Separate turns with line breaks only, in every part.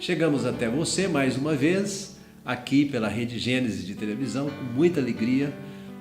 Chegamos até você mais uma vez, aqui pela Rede Gênesis de televisão, com muita alegria,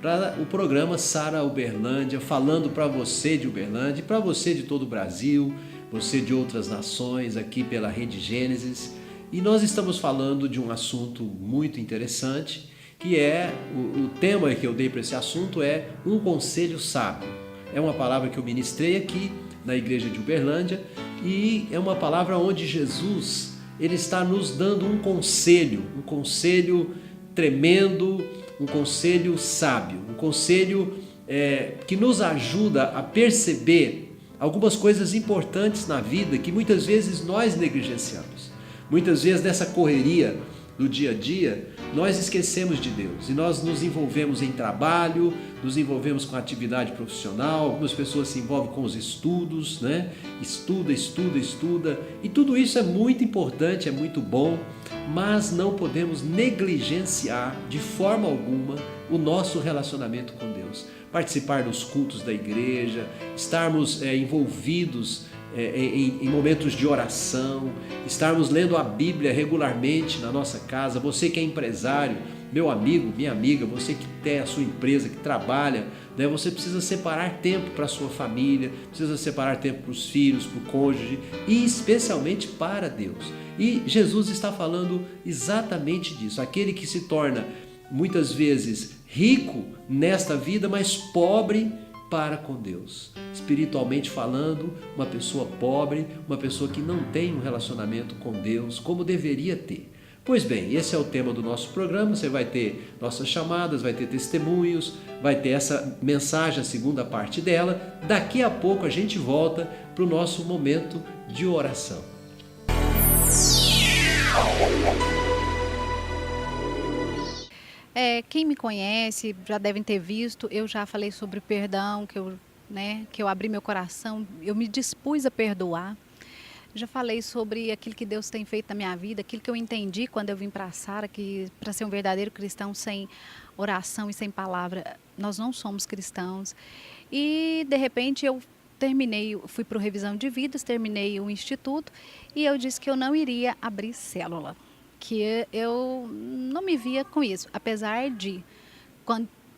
para o programa Sara Uberlândia, falando para você de Uberlândia, para você de todo o Brasil, você de outras nações, aqui pela Rede Gênesis. E nós estamos falando de um assunto muito interessante, que é, o tema que eu dei para esse assunto é um conselho sábio. É uma palavra que eu ministrei aqui na igreja de Uberlândia e é uma palavra onde Jesus ele está nos dando um conselho tremendo, um conselho sábio, um conselho que nos ajuda a perceber algumas coisas importantes na vida que muitas vezes nós negligenciamos. Muitas vezes nessa correria do dia a dia, nós esquecemos de Deus e nós nos envolvemos em trabalho, nos envolvemos com atividade profissional, algumas pessoas se envolvem com os estudos, né? Estuda, e tudo isso é muito importante, é muito bom, mas não podemos negligenciar de forma alguma o nosso relacionamento com Deus. Participar dos cultos da igreja, estarmos envolvidos em momentos de oração, estarmos lendo a Bíblia regularmente na nossa casa. Você que é empresário, meu amigo, minha amiga, você que tem a sua empresa, que trabalha, né, você precisa separar tempo para a sua família, precisa separar tempo para os filhos, para o cônjuge e especialmente para Deus. E Jesus está falando exatamente disso. Aquele que se torna muitas vezes rico nesta vida, mas pobre para com Deus. Espiritualmente falando, uma pessoa pobre, uma pessoa que não tem um relacionamento com Deus como deveria ter. Pois bem, esse é o tema do nosso programa. Você vai ter nossas chamadas, vai ter testemunhos, vai ter essa mensagem, a segunda parte dela. Daqui a pouco a gente volta para o nosso momento de oração.
Quem me conhece já devem ter visto, eu já falei sobre perdão, que eu abri meu coração, eu me dispus a perdoar. Já falei sobre aquilo que Deus tem feito na minha vida, aquilo que eu entendi quando eu vim para a Sara, que para ser um verdadeiro cristão sem oração e sem palavra, nós não somos cristãos. E de repente eu fui para o Revisão de Vidas, terminei o instituto e eu disse que eu não iria abrir célula, que eu não me via com isso, apesar de,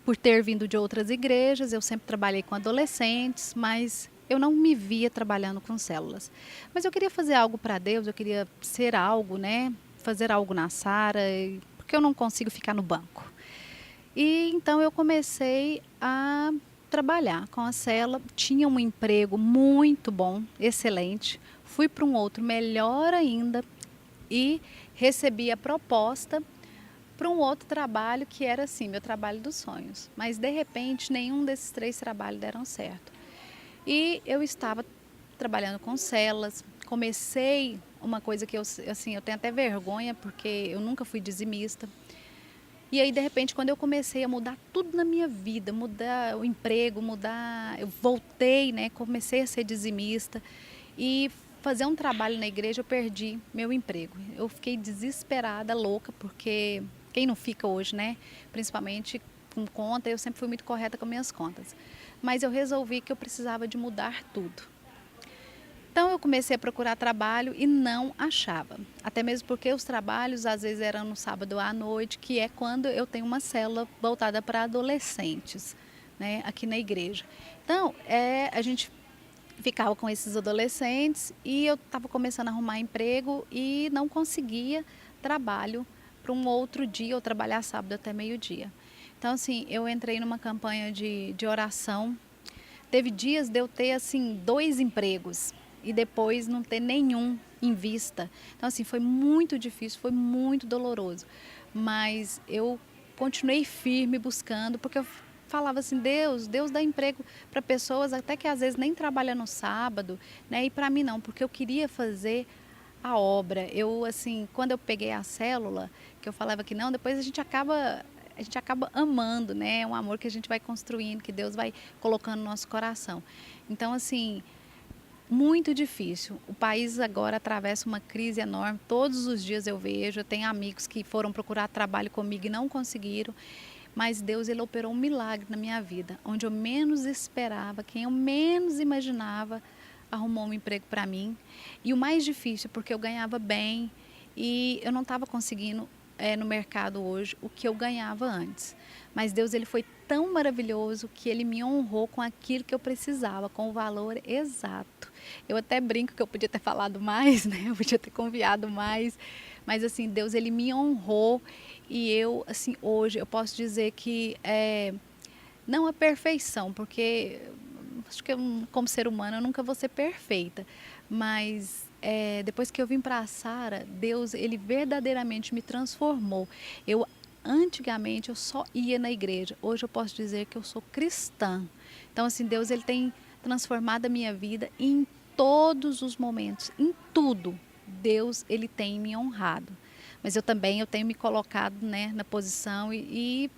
por ter vindo de outras igrejas, eu sempre trabalhei com adolescentes, mas eu não me via trabalhando com células. Mas eu queria fazer algo para Deus, eu queria ser algo, né? Fazer algo na Sara, porque eu não consigo ficar no banco. E então eu comecei a trabalhar com a célula, tinha um emprego muito bom, excelente, fui para um outro melhor ainda e recebi a proposta para um outro trabalho que era assim, meu trabalho dos sonhos. Mas de repente nenhum desses 3 trabalhos deram certo. E eu estava trabalhando com células, comecei uma coisa que eu tenho até vergonha, porque eu nunca fui dizimista. E aí, de repente, quando eu comecei a mudar tudo na minha vida, mudar o emprego, eu voltei, né, comecei a ser dizimista e fazer um trabalho na igreja, eu perdi meu emprego. Eu fiquei desesperada, louca, porque quem não fica hoje, né, principalmente com conta, eu sempre fui muito correta com minhas contas. Mas eu resolvi que eu precisava de mudar tudo. Então eu comecei a procurar trabalho e não achava. Até mesmo porque os trabalhos às vezes eram no sábado à noite, que é quando eu tenho uma célula voltada para adolescentes, né, aqui na igreja. Então a gente ficava com esses adolescentes e eu estava começando a arrumar emprego e não conseguia trabalho para um outro dia, eu trabalhar sábado até meio-dia. Então assim, eu entrei numa campanha de oração. Teve dias de eu ter assim 2 empregos e depois não ter nenhum em vista. Então assim, foi muito difícil, foi muito doloroso. Mas eu continuei firme buscando, porque eu falava assim, Deus dá emprego para pessoas até que às vezes nem trabalham no sábado, né? E para mim não, porque eu queria fazer a obra. Eu assim, quando eu peguei a célula, que eu falava que não, depois a gente acaba amando, né? É um amor que a gente vai construindo, que Deus vai colocando no nosso coração. Então, assim, muito difícil. O país agora atravessa uma crise enorme. Todos os dias eu vejo, eu tenho amigos que foram procurar trabalho comigo e não conseguiram. Mas Deus, ele operou um milagre na minha vida. Onde eu menos esperava, quem eu menos imaginava, arrumou um emprego para mim. E o mais difícil, porque eu ganhava bem, e eu não estava conseguindo no mercado hoje o que eu ganhava antes. Mas Deus, ele foi tão maravilhoso que ele me honrou com aquilo que eu precisava, com o valor exato. Eu até brinco que eu podia ter falado mais, né? Eu podia ter confiado mais, mas assim, Deus, ele me honrou e eu, assim, hoje eu posso dizer que não a perfeição, porque acho que como ser humano eu nunca vou ser perfeita, mas depois que eu vim para a Sara, Deus, ele verdadeiramente me transformou. Antigamente eu só ia na igreja, hoje eu posso dizer que eu sou cristã. Então assim, Deus, ele tem transformado a minha vida em todos os momentos, em tudo. Deus, ele tem me honrado. Mas eu tenho me colocado, né, na posição e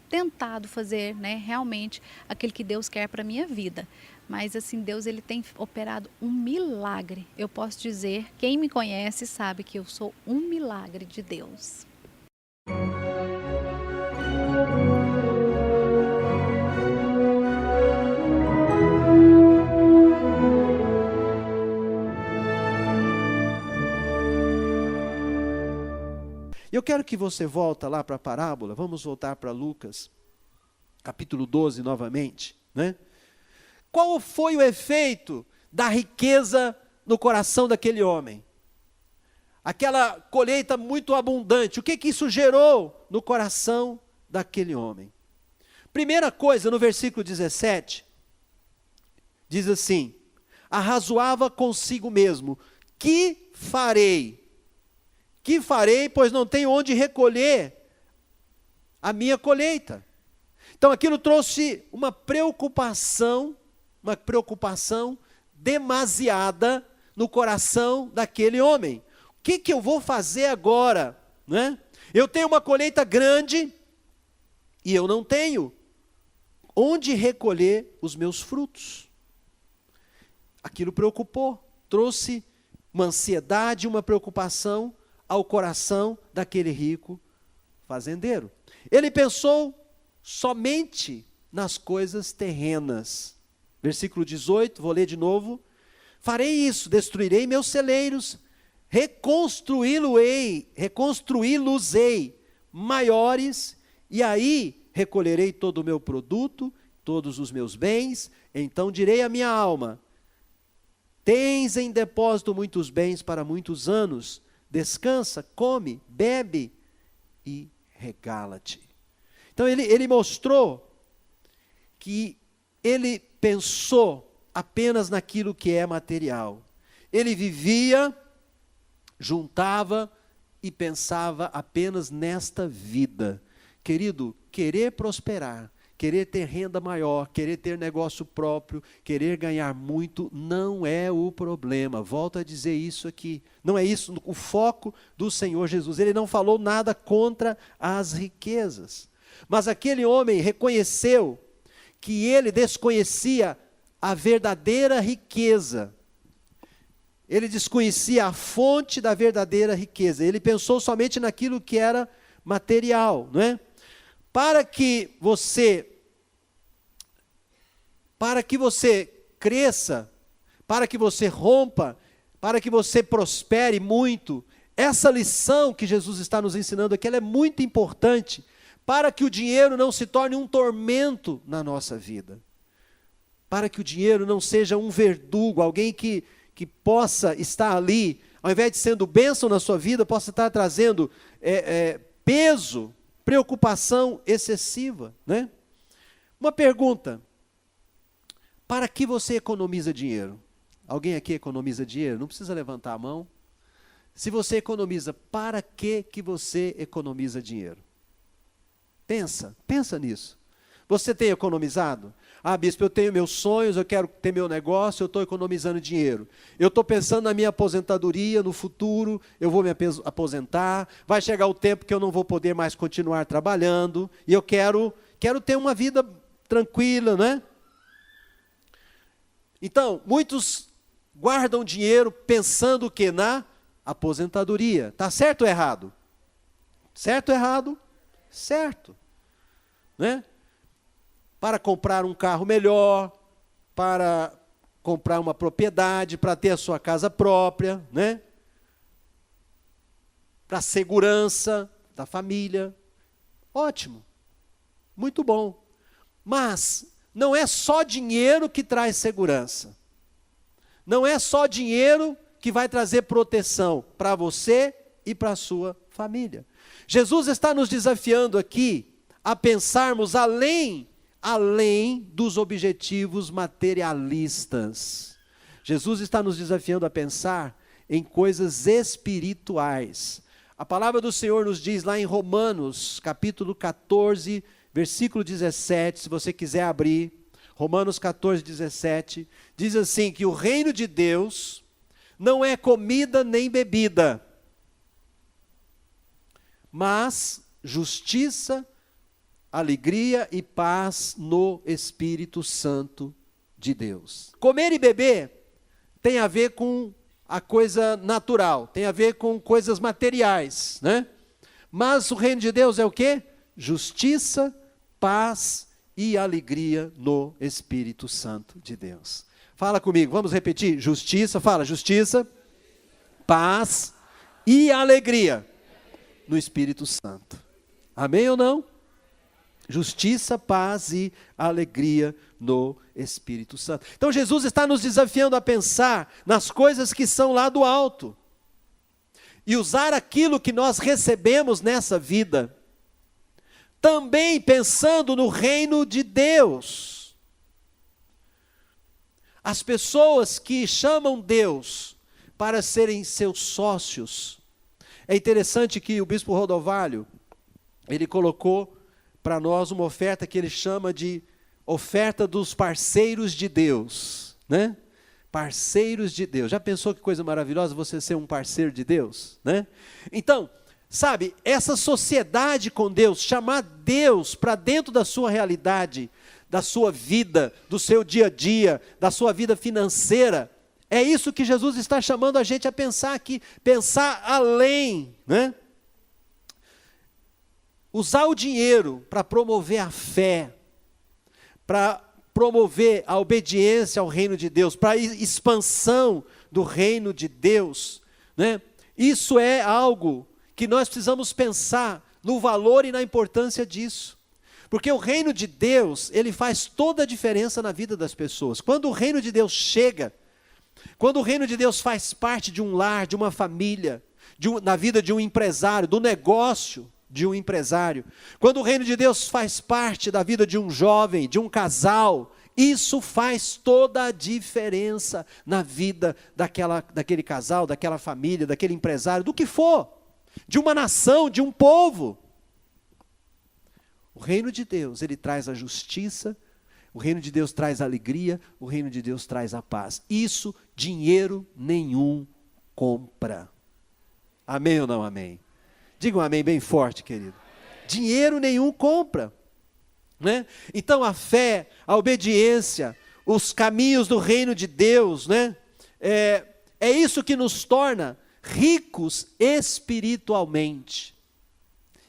tentado fazer, né, realmente aquilo que Deus quer para a minha vida. Mas assim, Deus, ele tem operado um milagre. Eu posso dizer, quem me conhece sabe que eu sou um milagre de Deus.
Eu quero que você volte lá para a parábola, vamos voltar para Lucas, capítulo 12 novamente, né? Qual foi o efeito da riqueza no coração daquele homem? Aquela colheita muito abundante, o que isso gerou no coração daquele homem? Primeira coisa, no versículo 17, diz assim: arrazoava consigo mesmo, que farei? Que farei, pois não tenho onde recolher a minha colheita. Então aquilo trouxe uma preocupação demasiada no coração daquele homem. O que eu vou fazer agora? Né? Eu tenho uma colheita grande e eu não tenho onde recolher os meus frutos. Aquilo preocupou, trouxe uma ansiedade, uma preocupação ao coração daquele rico fazendeiro. Ele pensou somente nas coisas terrenas. Versículo 18, vou ler de novo. Farei isso, destruirei meus celeiros, reconstruí-los-ei maiores, e aí recolherei todo o meu produto, todos os meus bens. Então direi à minha alma: tens em depósito muitos bens para muitos anos, descansa, come, bebe e regala-te. Então ele mostrou que ele pensou apenas naquilo que é material. Ele vivia, juntava e pensava apenas nesta vida. Querido, querer prosperar, querer ter renda maior, querer ter negócio próprio, querer ganhar muito, não é o problema. Volto a dizer isso aqui. Não é isso o foco do Senhor Jesus. Ele não falou nada contra as riquezas. Mas aquele homem reconheceu que ele desconhecia a verdadeira riqueza. Ele desconhecia a fonte da verdadeira riqueza. Ele pensou somente naquilo que era material, não é? Para que você cresça, para que você rompa, para que você prospere muito, essa lição que Jesus está nos ensinando aqui, ela é muito importante, para que o dinheiro não se torne um tormento na nossa vida, para que o dinheiro não seja um verdugo, alguém que possa estar ali, ao invés de sendo bênção na sua vida, possa estar trazendo peso, preocupação excessiva, né? Uma pergunta: para que você economiza dinheiro? Alguém aqui economiza dinheiro? Não precisa levantar a mão. Se você economiza, para que você economiza dinheiro? Pensa nisso. Você tem economizado? Ah, bispo, eu tenho meus sonhos, eu quero ter meu negócio, eu estou economizando dinheiro. Eu estou pensando na minha aposentadoria, no futuro, eu vou me aposentar, vai chegar o tempo que eu não vou poder mais continuar trabalhando, e eu quero ter uma vida tranquila, né? Então, muitos guardam dinheiro pensando o quê? Na aposentadoria. Está certo ou errado? Certo ou errado? Certo. Né? Para comprar um carro melhor, para comprar uma propriedade, para ter a sua casa própria, né? para a segurança da família. Ótimo, muito bom. Mas não é só dinheiro que traz segurança. Não é só dinheiro que vai trazer proteção para você e para a sua família. Jesus está nos desafiando aqui a pensarmos além dos objetivos materialistas. Jesus está nos desafiando a pensar em coisas espirituais. A palavra do Senhor nos diz lá em Romanos, capítulo 14, versículo 17, se você quiser abrir, Romanos 14, 17, diz assim, que o reino de Deus não é comida nem bebida, mas justiça, alegria e paz no Espírito Santo de Deus. Comer e beber tem a ver com a coisa natural, tem a ver com coisas materiais, né? Mas o reino de Deus é o quê? Justiça, paz e alegria no Espírito Santo de Deus. Fala comigo, vamos repetir? Justiça, fala, justiça, paz e alegria no Espírito Santo. Amém ou não? Justiça, paz e alegria no Espírito Santo. Então Jesus está nos desafiando a pensar nas coisas que são lá do alto. E usar aquilo que nós recebemos nessa vida, também pensando no reino de Deus. As pessoas que chamam Deus para serem seus sócios. É interessante que o bispo Rodovalho, ele colocou para nós uma oferta que ele chama de oferta dos parceiros de Deus, né? Parceiros de Deus. Já pensou que coisa maravilhosa você ser um parceiro de Deus, né? Então, sabe, essa sociedade com Deus, chamar Deus para dentro da sua realidade, da sua vida, do seu dia a dia, da sua vida financeira, é isso que Jesus está chamando a gente a pensar aqui, pensar além, né? Usar o dinheiro para promover a fé, para promover a obediência ao reino de Deus, para a expansão do reino de Deus, né? Isso é algo que nós precisamos pensar no valor e na importância disso. Porque o reino de Deus, ele faz toda a diferença na vida das pessoas. Quando o reino de Deus chega, quando o reino de Deus faz parte de um lar, de uma família, na vida de um empresário, do negócio de um empresário, quando o reino de Deus faz parte da vida de um jovem, de um casal, isso faz toda a diferença na vida daquele casal, daquela família, daquele empresário, do que for, de uma nação, de um povo. O reino de Deus, ele traz a justiça, o reino de Deus traz a alegria, o reino de Deus traz a paz. Isso dinheiro nenhum compra. Amém ou não amém? Diga um amém bem forte, querido. Dinheiro nenhum compra, né? Então a fé, a obediência, os caminhos do reino de Deus, né? É isso que nos torna ricos espiritualmente.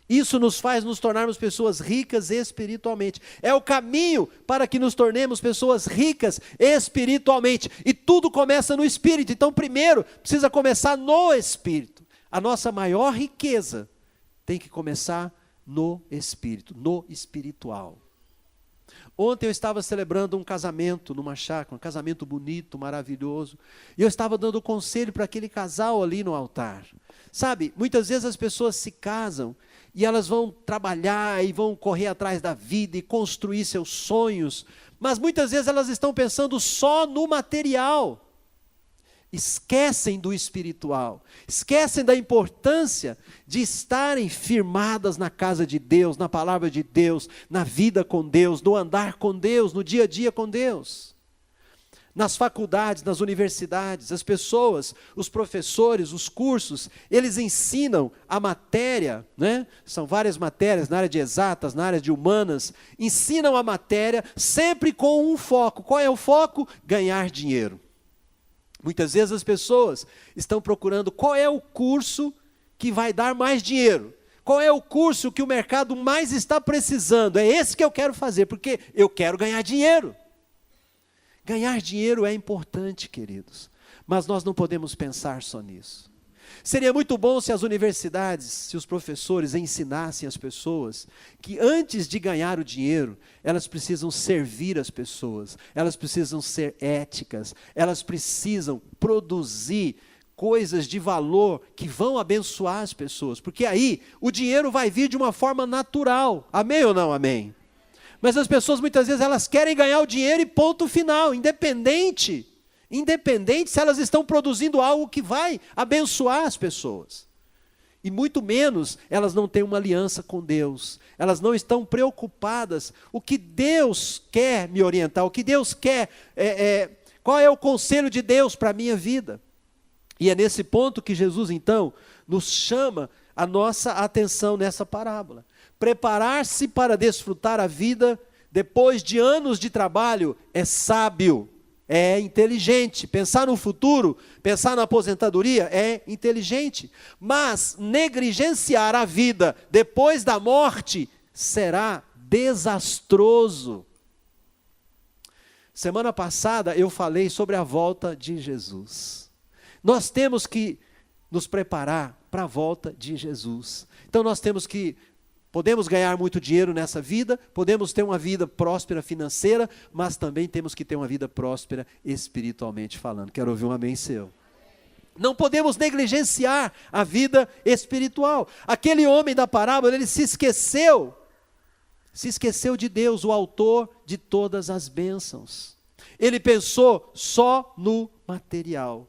Isso nos faz nos tornarmos pessoas ricas espiritualmente. É o caminho para que nos tornemos pessoas ricas espiritualmente. E tudo começa no espírito. Então primeiro precisa começar no espírito. A nossa maior riqueza tem que começar no espírito, no espiritual. Ontem eu estava celebrando um casamento numa chácara, um casamento bonito, maravilhoso, e eu estava dando conselho para aquele casal ali no altar. Sabe, muitas vezes as pessoas se casam e elas vão trabalhar e vão correr atrás da vida e construir seus sonhos, mas muitas vezes elas estão pensando só no material. Esquecem do espiritual, esquecem da importância de estarem firmadas na casa de Deus, na palavra de Deus, na vida com Deus, no andar com Deus, no dia a dia com Deus. Nas faculdades, nas universidades, as pessoas, os professores, os cursos, eles ensinam a matéria, né? São várias matérias na área de exatas, na área de humanas, ensinam a matéria sempre com um foco. Qual é o foco? Ganhar dinheiro. Muitas vezes as pessoas estão procurando qual é o curso que vai dar mais dinheiro. Qual é o curso que o mercado mais está precisando? É esse que eu quero fazer, porque eu quero ganhar dinheiro. Ganhar dinheiro é importante, queridos, mas nós não podemos pensar só nisso. Seria muito bom se as universidades, se os professores ensinassem as pessoas que antes de ganhar o dinheiro, elas precisam servir as pessoas, elas precisam ser éticas, elas precisam produzir coisas de valor que vão abençoar as pessoas, porque aí o dinheiro vai vir de uma forma natural. Amém ou não amém? Mas as pessoas muitas vezes elas querem ganhar o dinheiro e ponto final, independente se elas estão produzindo algo que vai abençoar as pessoas. E muito menos elas não têm uma aliança com Deus. Elas não estão preocupadas. O que Deus quer me orientar, o que Deus quer, qual é o conselho de Deus para a minha vida? E é nesse ponto que Jesus então nos chama a nossa atenção nessa parábola. Preparar-se para desfrutar a vida depois de anos de trabalho é sábio. É inteligente. Pensar no futuro, pensar na aposentadoria é inteligente. Mas negligenciar a vida depois da morte será desastroso. Semana passada eu falei sobre a volta de Jesus. Nós temos que nos preparar para a volta de Jesus. Então nós podemos ganhar muito dinheiro nessa vida, podemos ter uma vida próspera financeira, mas também temos que ter uma vida próspera espiritualmente falando. Quero ouvir um amém seu. Não podemos negligenciar a vida espiritual. Aquele homem da parábola, ele se esqueceu de Deus, o autor de todas as bênçãos. Ele pensou só no material.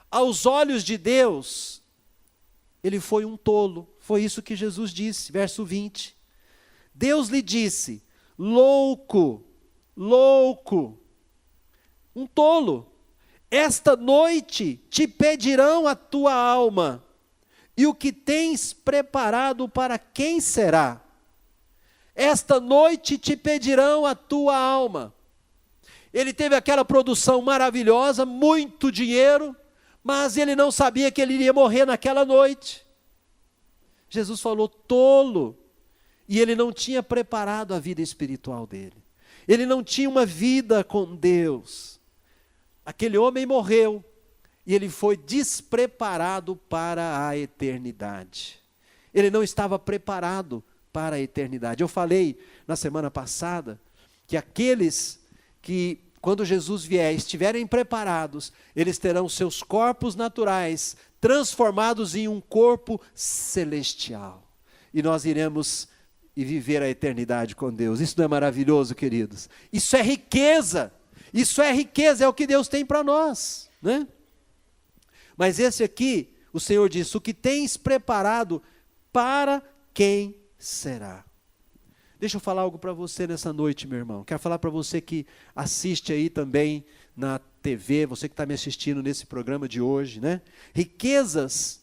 Aos olhos de Deus, ele foi um tolo. Foi isso que Jesus disse, verso 20. Deus lhe disse, louco, um tolo, esta noite te pedirão a tua alma, e o que tens preparado para quem será? Esta noite te pedirão a tua alma. Ele teve aquela produção maravilhosa, muito dinheiro, mas ele não sabia que ele iria morrer naquela noite. Jesus falou tolo, e ele não tinha preparado a vida espiritual dele. Ele não tinha uma vida com Deus. Aquele homem morreu, e ele foi despreparado para a eternidade. Ele não estava preparado para a eternidade. Eu falei na semana passada, que aqueles que, quando Jesus vier, estiverem preparados, eles terão seus corpos naturais transformados em um corpo celestial. E nós iremos viver a eternidade com Deus. Isso não é maravilhoso, queridos? Isso é riqueza. Isso é riqueza, é o que Deus tem para nós, né? Mas esse aqui, o Senhor diz, o que tens preparado, para quem será? Deixa eu falar algo para você nessa noite, meu irmão. Quero falar para você que assiste aí também na TV, você que está me assistindo nesse programa de hoje, né? Riquezas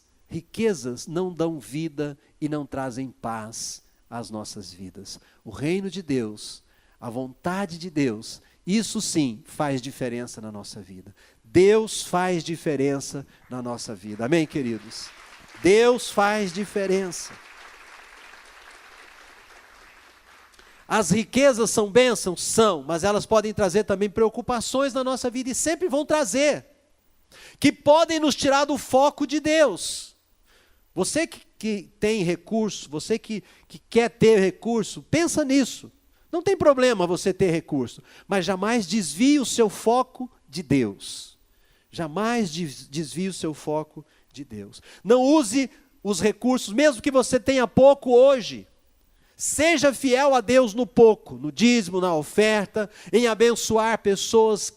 não dão vida e não trazem paz às nossas vidas. O reino de Deus, a vontade de Deus, isso sim faz diferença na nossa vida. Deus faz diferença na nossa vida. Amém, queridos? Deus faz diferença. As riquezas são bênçãos? São, mas elas podem trazer também preocupações na nossa vida, e sempre vão trazer, que podem nos tirar do foco de Deus. Você que tem recurso, você que quer ter recurso, pensa nisso. Não tem problema você ter recurso, mas jamais desvie o seu foco de Deus. Jamais desvie o seu foco de Deus. Não use os recursos, mesmo que você tenha pouco hoje. Seja fiel a Deus no pouco, no dízimo, na oferta, em abençoar pessoas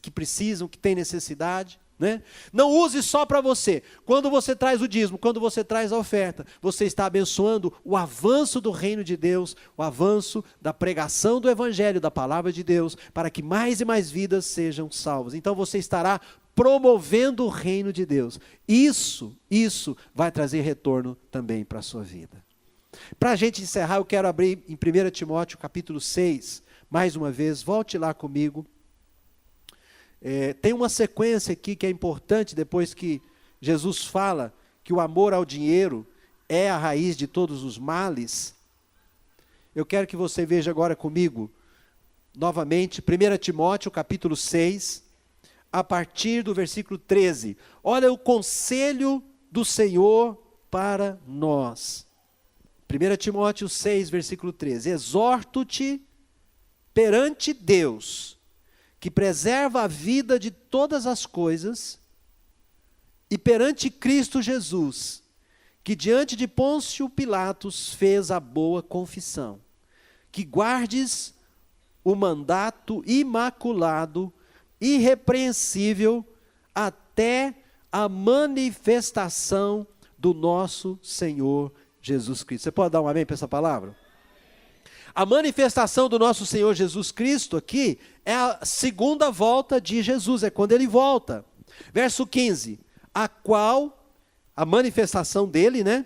que precisam, que têm necessidade, né? Não use só para você. Quando você traz o dízimo, quando você traz a oferta, você está abençoando o avanço do reino de Deus, o avanço da pregação do evangelho, da palavra de Deus, para que mais e mais vidas sejam salvas. Então você estará promovendo o reino de Deus. Isso vai trazer retorno também para a sua vida. Para a gente encerrar, eu quero abrir em 1 Timóteo capítulo 6, mais uma vez, volte lá comigo. Tem uma sequência aqui que é importante, depois que Jesus fala que o amor ao dinheiro é a raiz de todos os males. Eu quero que você veja agora comigo, novamente, 1 Timóteo capítulo 6, a partir do versículo 13. Olha o conselho do Senhor para nós. 1 Timóteo 6, versículo 13. Exorto-te perante Deus, que preserva a vida de todas as coisas, e perante Cristo Jesus, que diante de Pôncio Pilatos fez a boa confissão, que guardes o mandato imaculado, irrepreensível, até a manifestação do nosso Senhor Jesus Cristo. Você pode dar um amém para essa palavra? A manifestação do nosso Senhor Jesus Cristo aqui é a segunda volta de Jesus, é quando ele volta. Verso 15, a qual, a manifestação dele, né?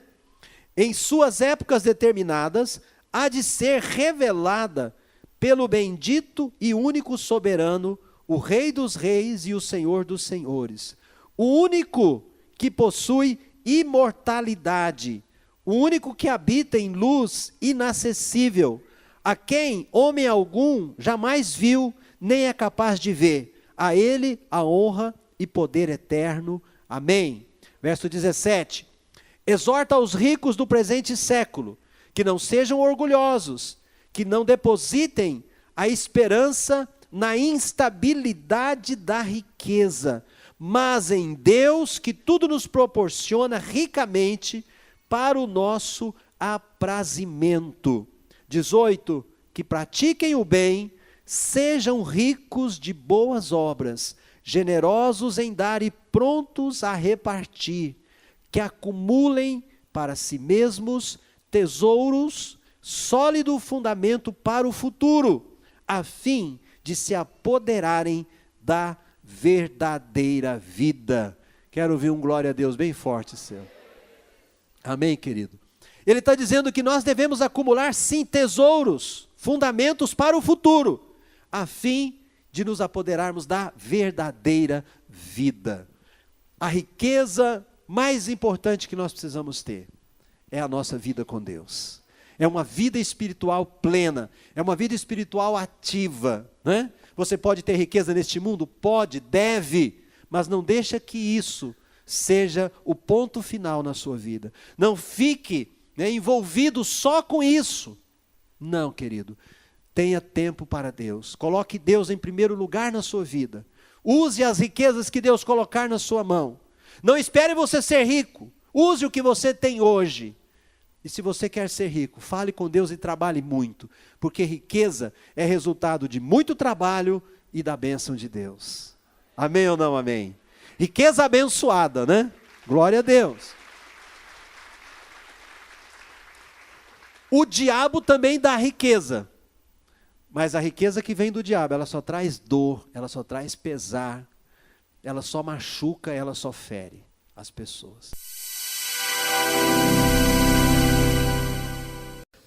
Em suas épocas determinadas, há de ser revelada pelo bendito e único soberano, o Rei dos reis e o Senhor dos senhores, o único que possui imortalidade, o único que habita em luz inacessível, a quem homem algum jamais viu, nem é capaz de ver. A ele a honra e poder eterno. Amém. Verso 17. Exorta os ricos do presente século, que não sejam orgulhosos, que não depositem a esperança na instabilidade da riqueza, mas em Deus, que tudo nos proporciona ricamente para o nosso aprazimento. 18, que pratiquem o bem, sejam ricos de boas obras, generosos em dar e prontos a repartir, que acumulem para si mesmos tesouros, sólido fundamento para o futuro, a fim de se apoderarem da verdadeira vida. Quero ouvir um glória a Deus bem forte seu. Amém, querido? Ele está dizendo que nós devemos acumular, sim, tesouros, fundamentos para o futuro, a fim de nos apoderarmos da verdadeira vida. A riqueza mais importante que nós precisamos ter é a nossa vida com Deus. É uma vida espiritual plena, é uma vida espiritual ativa, né? Você pode ter riqueza neste mundo? Pode, deve, mas não deixa que isso seja o ponto final na sua vida. Não fique, né, envolvido só com isso. Não, querido. Tenha tempo para Deus. Coloque Deus em primeiro lugar na sua vida. Use as riquezas que Deus colocar na sua mão. Não espere você ser rico. Use o que você tem hoje. E se você quer ser rico, fale com Deus e trabalhe muito. Porque riqueza é resultado de muito trabalho e da bênção de Deus. Amém ou não amém? Riqueza abençoada, né? Glória a Deus. O diabo também dá riqueza. Mas a riqueza que vem do diabo, ela só traz dor, ela só traz pesar, ela só machuca, ela só fere as pessoas.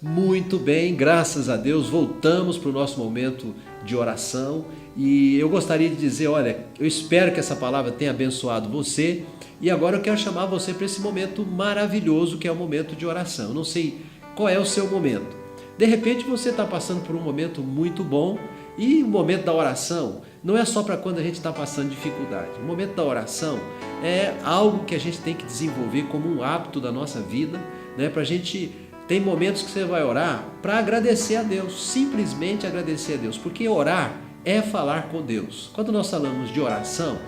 Muito bem, graças a Deus, voltamos para o nosso momento de oração. E eu gostaria de dizer, olha, eu espero que essa palavra tenha abençoado você. E agora eu quero chamar você para esse momento maravilhoso que é o momento de oração. Eu não sei qual é o seu momento. De repente você está passando por um momento muito bom. E o momento da oração não é só para quando a gente está passando dificuldade. O momento da oração é algo que a gente tem que desenvolver como um hábito da nossa vida, né? Para a gente... Tem momentos que você vai orar para agradecer a Deus, simplesmente agradecer a Deus, porque orar é falar com Deus. Quando nós falamos de oração,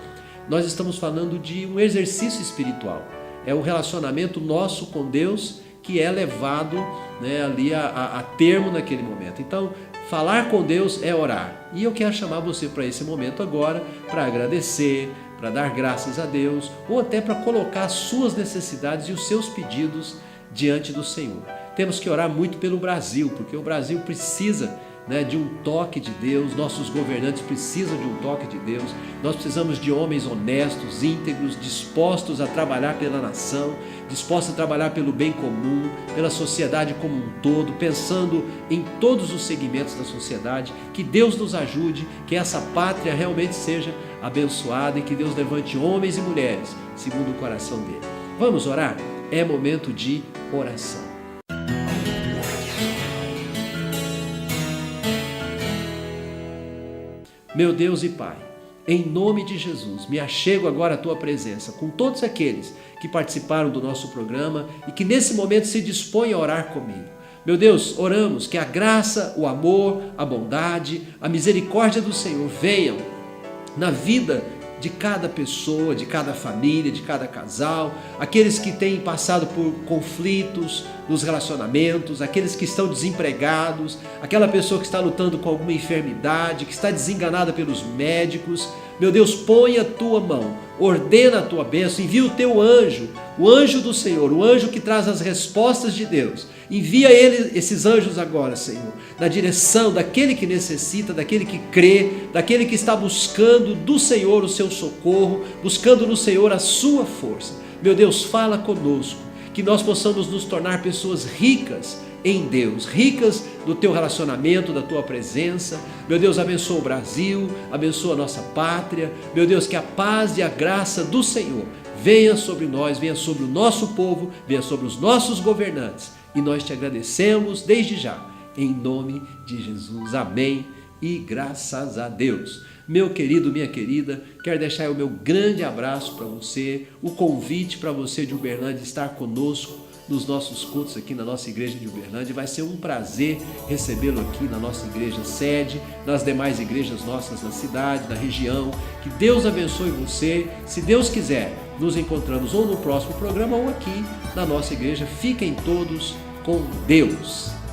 nós estamos falando de um exercício espiritual. É o relacionamento nosso com Deus que é levado, né, ali a termo naquele momento. Então, falar com Deus é orar. E eu quero chamar você para esse momento agora, para agradecer, para dar graças a Deus, ou até para colocar as suas necessidades e os seus pedidos diante do Senhor. Temos que orar muito pelo Brasil, porque o Brasil precisa, né, de um toque de Deus, nossos governantes precisam de um toque de Deus, nós precisamos de homens honestos, íntegros, dispostos a trabalhar pela nação, dispostos a trabalhar pelo bem comum, pela sociedade como um todo, pensando em todos os segmentos da sociedade. Que Deus nos ajude, que essa pátria realmente seja abençoada e que Deus levante homens e mulheres segundo o coração dele. Vamos orar? É momento de oração. Meu Deus e Pai, Em nome de Jesus, me achego agora à tua presença com todos aqueles que participaram do nosso programa e que nesse momento se dispõem a orar comigo. Meu Deus, oramos que a graça, o amor, a bondade, a misericórdia do Senhor venham na vida de cada pessoa, de cada família, de cada casal, aqueles que têm passado por conflitos nos relacionamentos, aqueles que estão desempregados, aquela pessoa que está lutando com alguma enfermidade, que está desenganada pelos médicos. Meu Deus, põe a tua mão, ordena a tua bênção, envia o teu anjo, o anjo do Senhor, o anjo que traz as respostas de Deus. Envia esses anjos agora, Senhor, na direção daquele que necessita, daquele que crê, daquele que está buscando do Senhor o seu socorro, buscando no Senhor a sua força. Meu Deus, fala conosco, que nós possamos nos tornar pessoas ricas em Deus, ricas do teu relacionamento, da tua presença. Meu Deus, abençoa o Brasil, abençoa a nossa pátria. Meu Deus, que a paz e a graça do Senhor venha sobre nós, venha sobre o nosso povo, venha sobre os nossos governantes. E nós te agradecemos desde já, em nome de Jesus. Amém e graças a Deus. Meu querido, minha querida, quero deixar o meu grande abraço para você, o convite para você de Uberlândia estar conosco nos nossos cultos aqui na nossa igreja de Uberlândia. Vai ser um prazer recebê-lo aqui na nossa igreja sede, nas demais igrejas nossas na cidade, na região. Que Deus abençoe você. Se Deus quiser, nos encontramos ou no próximo programa ou aqui na nossa igreja. Fiquem todos com Deus.